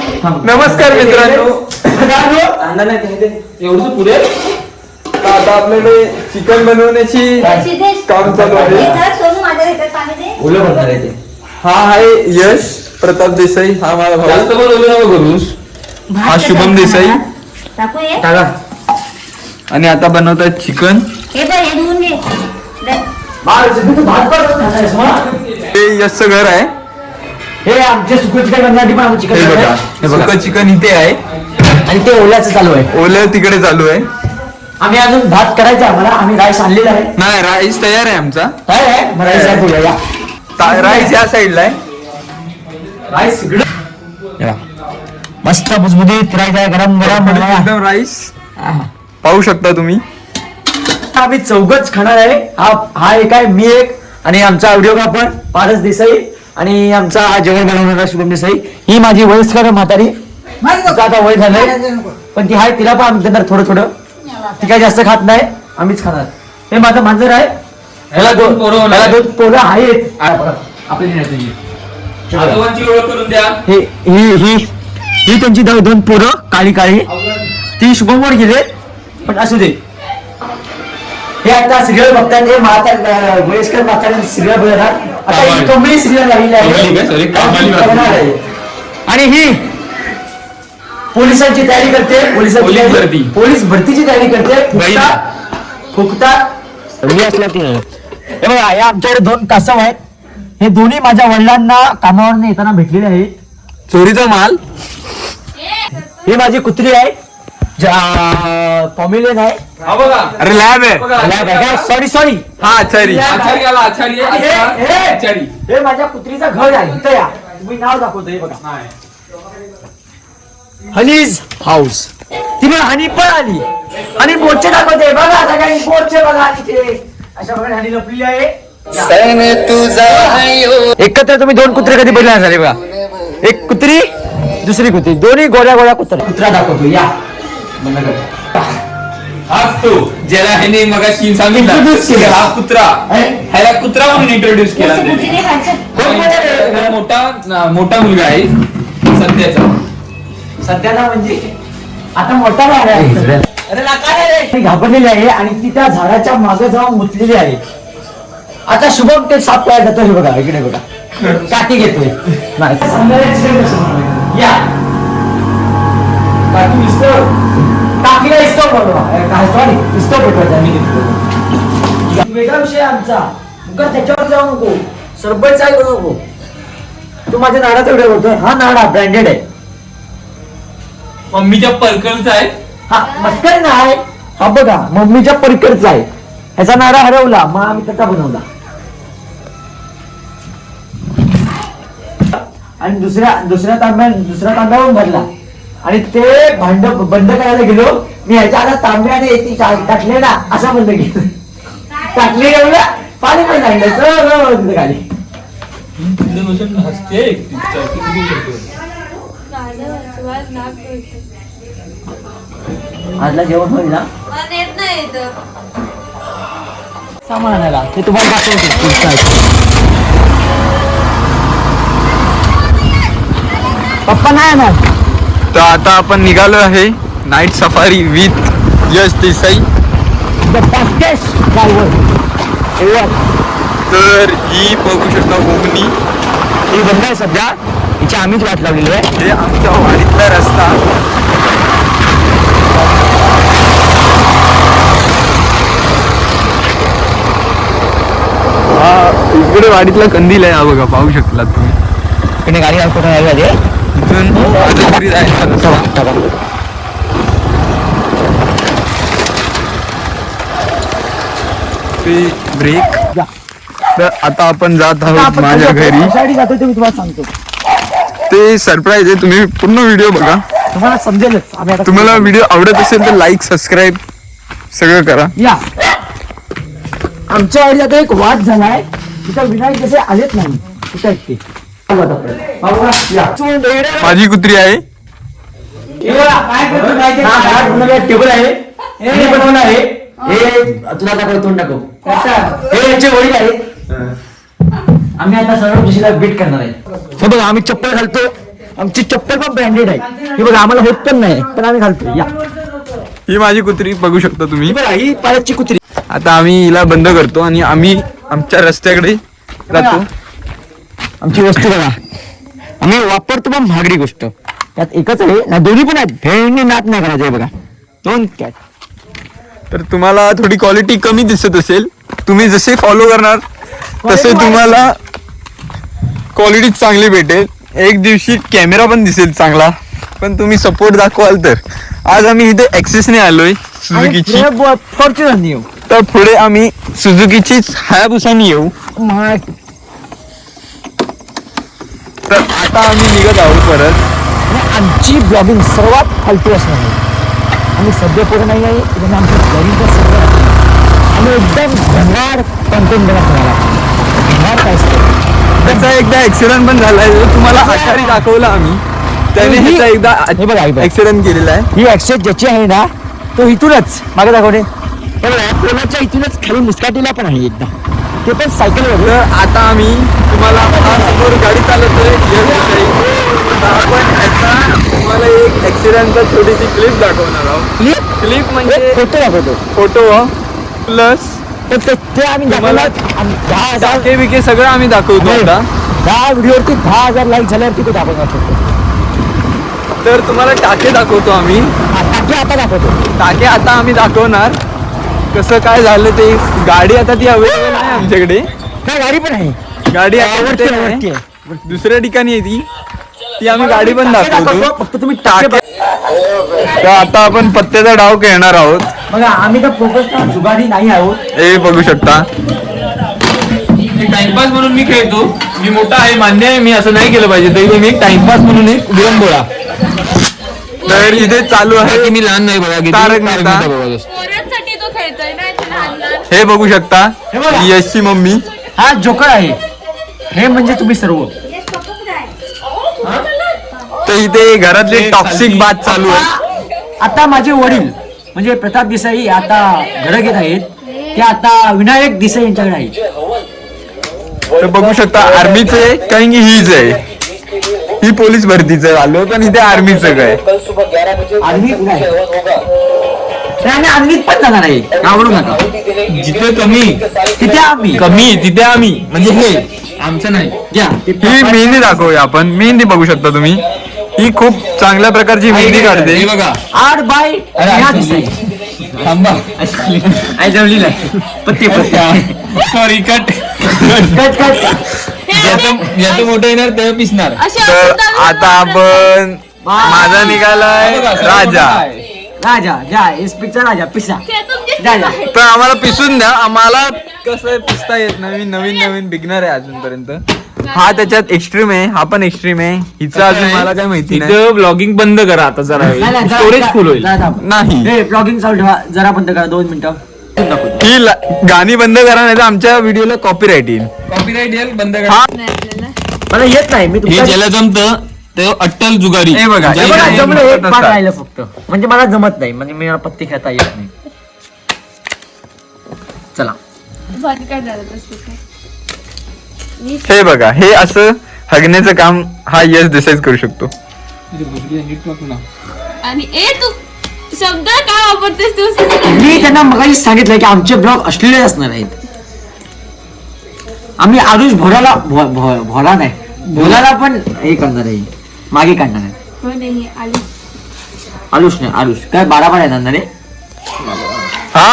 नमस्कार मित्रांनो. एवढं पुढे आता आपल्याकडे चिकन बनवण्याची काम चालू आहे. हा आहे यश प्रताप देसाई, हा माझा भाऊ. हा शुभम देसाई. आणि आता बनवतात चिकन. हे यशचं घर आहे. हे आमचे सुकं चिकन बनवण्यासाठी पण आमचं चिकन बघा, सुकं चिकन इथे आहे आणि ते ओल्याचं चालू आहे. ओलं तिकडे चालू आहे. आम्ही अजून भात करायचा आम्हाला. आम्ही राईस आणलेला आहे. नाही, राईस तयार आहे आमचा. काय आहे राईस आहे बोलूया या. राईस या साईडला आहे. राईस इकडे मस्त मुजमुजीत राईस आहे, गरम गरम एकदम राईस पाहू शकता तुम्ही. आम्ही चौघच खाणार आहे. हा एक आहे, मी एक, आणि आमचा व्हिडिओग्राफर पारस देसाई, आणि आमचा जेवण बनवणारा शुभम देसाई. ही माझी वयस्कर म्हातारी, तिचं आता वय झालंय पण ती आहे, तिला पण आम्ही देणार थोडं थोडं. ती काही जास्त खात नाही, आम्हीच खाणार. हे माझं मांजर आहे, ह्याला दोन पोरं आहेत. ही त्यांची दोन पोरं काळी काळी, ती शुभमवर गेले पण असू दे. हे आता सिरियल बघतात, हे म्हातार वयस्कर म्हातारी सिरियल बघणार. आता ही कॉमेडी सिरियल लागलेली आहे. आणि ही पोलिसांची तयारी करते, पोलीस भरतीची तयारी करते. फुकतात मी असल्या ती. हे बघा, या आमच्याकडे दोन कासव आहेत. हे दोन्ही माझ्या वडिलांना कामावर येताना भेटलेले आहेत. चोरीचा माल. ही माझी कुत्री आहे, पॉम्युलियन आहे. अरे लॅब आहे. सॉरी हा आचारी. हे माझ्या कुत्रीचं घर आहे. इथं या, तुम्ही नाव दाखवतोय बघा, हनीज हाऊस. ती पण हनी पण आली आणि बोटचे दाखवते बघा. सगळ्यांनी बोटचे बघा तिथे. अशा प्रकारे हनी लपलेली आहे. एकत्र तुम्ही दोन कुत्रे कधी बघितले झाले बघा. एक कुत्री, दुसरी कुत्री, दोन्ही गोळ्या गोळ्या कुत्रा दाखवतो या. हाच तो ज्याला ह्याने मगाशी सांगितलं, हा कुत्रा, ह्याला कुत्रा म्हणून इंट्रोड्यूस केला. मोठा मुलगा आहे सध्याला, म्हणजे आता मोठा आहे, घाबरलेली आहे आणि ती त्या झाडाच्या मागे जाऊन मुतलेली आहे. आता शुभम ते साप काय जातो, हे बघा इकडे बघा, काठी घेतोय. टाकीला इस्टॉप वेगळा विषय आमचा. त्याच्यावर जाऊ नको, सरबत आहे करू नको. तू माझ्या नाडाचा व्हिडिओ करतोय. हा नाडा ब्रँडेड आहे, मम्मीच्या परकरचा आहे. हा मस्कर नाही, हा बघा मम्मीच्या परकरचा आहे. ह्याचा नाडा हरवला, मग आम्ही त्याचा बनवला. आणि दुसऱ्या तांब्यावर भरला आणि ते भांड बंद करायला गेलो मी. ह्याच्या आता तांब्याने टाकले ना, असा बंद केलं. टाकले एवढं पाणी पण लागलं तिथे खाली. आजला जेवण होईल ना सामान आणायला, ते तुम्हाला दाखवतो. पप्पा नाही येणार. तर आता आपण निघालो आहे नाईट सफारी विथ यश देसाई. तर ही बघू शकता कोकणी, ही बंद आहे सध्या, हिची आम्हीच वाट लावलेली आहे. हे आमच्या वाडीतला रस्ता. हा इकडे वाडीतला कंदील आहे, हा बघा पाहू शकला तुम्ही. इकडे गाडी इथून ब्रेक. तर आता आपण जात आहोत माझ्या घरी. जातो ते मी तुम्हाला सांगतो. ते सरप्राईज आहे, तुम्ही पूर्ण व्हिडिओ बघा, तुम्हाला समजेलच. तुम्हाला व्हिडिओ आवडत असेल तर लाईक सबस्क्राईब सगळं करा. या आमच्या वाडीत आता एक वाद झालाय, तिथं विनायक जसे आलेच नाही. कुठे माझी कुत्री आहे. टेबल आहे, बनवलं आहे. हे तुला दाखव, तोंड दाखव. हे याचे वडील आहेत. आम्ही आता सर्व दिशेला बीट करणार आहे. हे बघा आम्ही चप्पल घालतो आमची चप्पल पण ब्रँडेड आहे. ही बघा आम्हाला होत पण नाही पण आम्ही घालतो. या ही माझी कुत्री बघू शकता तुम्ही. ही बघा ही पायाची कुत्री. आता आम्ही हिला बंद करतो आणि आम्ही आमच्या रस्त्याकडे जातो. आमची वस्तू बघा आम्ही वापरतो पण महागडी गोष्ट. त्यात एकच आहे ना, दोन्ही पण आहेत. भेंडी नात नाही करायचं आहे बघा. 2 कॅट. तर तुम्हाला थोडी क्वालिटी कमी दिसत असेल, तुम्ही जसे फॉलो करणार तसे तुम्हाला क्वालिटी चांगली भेटेल. एक दिवशी कॅमेरा पण दिसेल चांगला, पण तुम्ही सपोर्ट दाखवाल तर. आज आम्ही इथे ऍक्सेसने आलोय सुझुकीची, फॉर्च्युनर येऊ. तर पुढे आम्ही सुझुकीचीच हायाबुसानी येऊ. तर आता आम्ही निघत आहोत परत. आमची ब्लॉगिंग सर्वात फालतू असणार आहे. आम्ही सध्या पुढे नाही आहे पण आमचं ब्लॉगिंगचं सगळं आम्ही एकदम भंगार कंटेंट देणार तुम्हाला. भंगार काय असतं त्याचा एकदा ऍक्सिडेंट पण झालाय, जो तुम्हाला आचारी दाखवला आम्ही. त्याने ही- ह्याचा एकदा हे बघा, हे बघा. ऍक्सिडेंट केलेला आहे. ही ऍक्सेस ज्याची आहे ना तो इथूनच मागे दाखवणे. हे बघा पोलाच्या इथूनच खाली मुस्काटीला पण आहे एकदा, ते पण सायकलवर. तर आता आम्ही तुम्हाला हा समोर गाडी चालवतोय आपण ह्याचा तुम्हाला एक ऍक्सिडेंटचा छोटीशी क्लिप दाखवणार आहोत. क्लिप म्हणजे फोटो दाखवतो. फोटो प्लस तर ते आम्ही दाखवला 10,000 टाके बिके सगळं आम्ही दाखवतो आता. 10 व्हिडिओवरती 10,000 लाईक झाल्यावरती तो दाखवणार फोटो. तर तुम्हाला टाके दाखवतो आम्ही. टाके आता दाखवतो. टाके आता आम्ही दाखवणार. कसं काय झालं ते. गाडी आता ती अवेलेबल आहे आमच्याकडे. काय गाडी पण आहे. गाडी आवडते, आता आवडते. आहे. दुसऱ्या ठिकाणी आहे ती आम्ही गाडी पण टाके दाखवतो. दाखवतो, फक्त तुम्ही टाके तर आता आपण पत्त्याचा डाव खेळणार आहोत. बघा आम्ही तर प्रोफेशनल जुगारी नाही आहोत. हे बघू शकता. टाइमपास म्हणून मी खेळतो. मी मोठा आहे, मान्य आहे, मी असं नाही केलं पाहिजे, तरी मी टाइमपास म्हणून एक विरंगुळा. तर इथे चालू आहे. मी लहान नाही बघा तारक मेहता. पोरांसाठी तो खेळतोय ना इथे लहान लहान. हे बघू शकता. हे बघा. यशची मम्मी. हा जोकर आहे. हे म्हणजे तुम्ही सर्व. तर इथे घरातली टॉक्सिक बात चालू आहे. आता माझे वडील म्हणजे प्रताप देसाई आता घरं घेत आहेत. ते आता विनायक देसाई यांच्याकडे आहेत. तर बघू शकता आर्मीचे कारण की हीच आहे. ही पोलीस भरतीचं आलो पण इथे आर्मीचं काय. आर्मी कुठे आहे? नाही, आम्ही आर्मीत पण जाणार आहे. आवडू नका. जिथे कमी तिथे आम्ही कमी तिथे आम्ही म्हणजे हे आमचं नाही. घ्या. ही मेहंदी दाखवूया आपण. मेहंदी बघू शकता तुम्ही. ही खूप चांगल्या प्रकारची मेहंदी काढते. हे बघा 8 बाय नेहा देसाई. थांबा. आई जमली नाही. पत्ते सॉरी कट. Cut cut. याचं मोठं येणार तेव्हा पिसणार. अशी तर असतात आता आपण माझा निघालाय राजा. राजा घ्या. एसपीचा राजा पिसा. ते तुमचे जा, जा. तर आम्हाला पिसून द्या. आम्हाला कसं आहे पिसता येत नाही. नवीन बिगनर आहे अजूनपर्यंत. हा त्याच्यात एक्स्ट्रीम आहे, हा पण एक्स्ट्रीम आहे. हिचं अजून मला काय माहिती नाही. इथं ब्लॉगिंग बंद करा आता जरा नाही, नाही, जरा- स्टोरेज फुल होईल. जरा थांब. नाही. हे ब्लॉगिंग चालू ठेवा. जरा बंद करा 2 मिनिटं. ही गाणी बंद करा नाही तर आमच्या व्हिडिओला कॉपीराईट येईल. कॉपीराईट येईल बंद हा. करा. नाही आपल्याला. मला येत नाही. मी हे तुमच्या ज्याला जमतं ते अट्टल जुगारी. हे बघा. हे बघा, हे जमलं. हे एक पाठ असतात. राहिलं फक्त. म्हणजे मला जमत नाही. म्हणजे मी पत्ती खेळता येत नाही. चला बाकी काय झालं तसं हे बघा. हे असं हगण्याचं काम हा यश देसाईच करू शकतो. आणि ए तू शब्द काय वापरतेस तू. मी त्यांना मगाशी सांगितलं की आमचे ब्लॉग असलेले असणार आहेत. आम्ही आरुष भोला नाही भोलाला पण हे करणार आहे. मागे काढणार आहे. हो नाही आली. आरुष नाही. आरुष काय 12 येणार रे. हा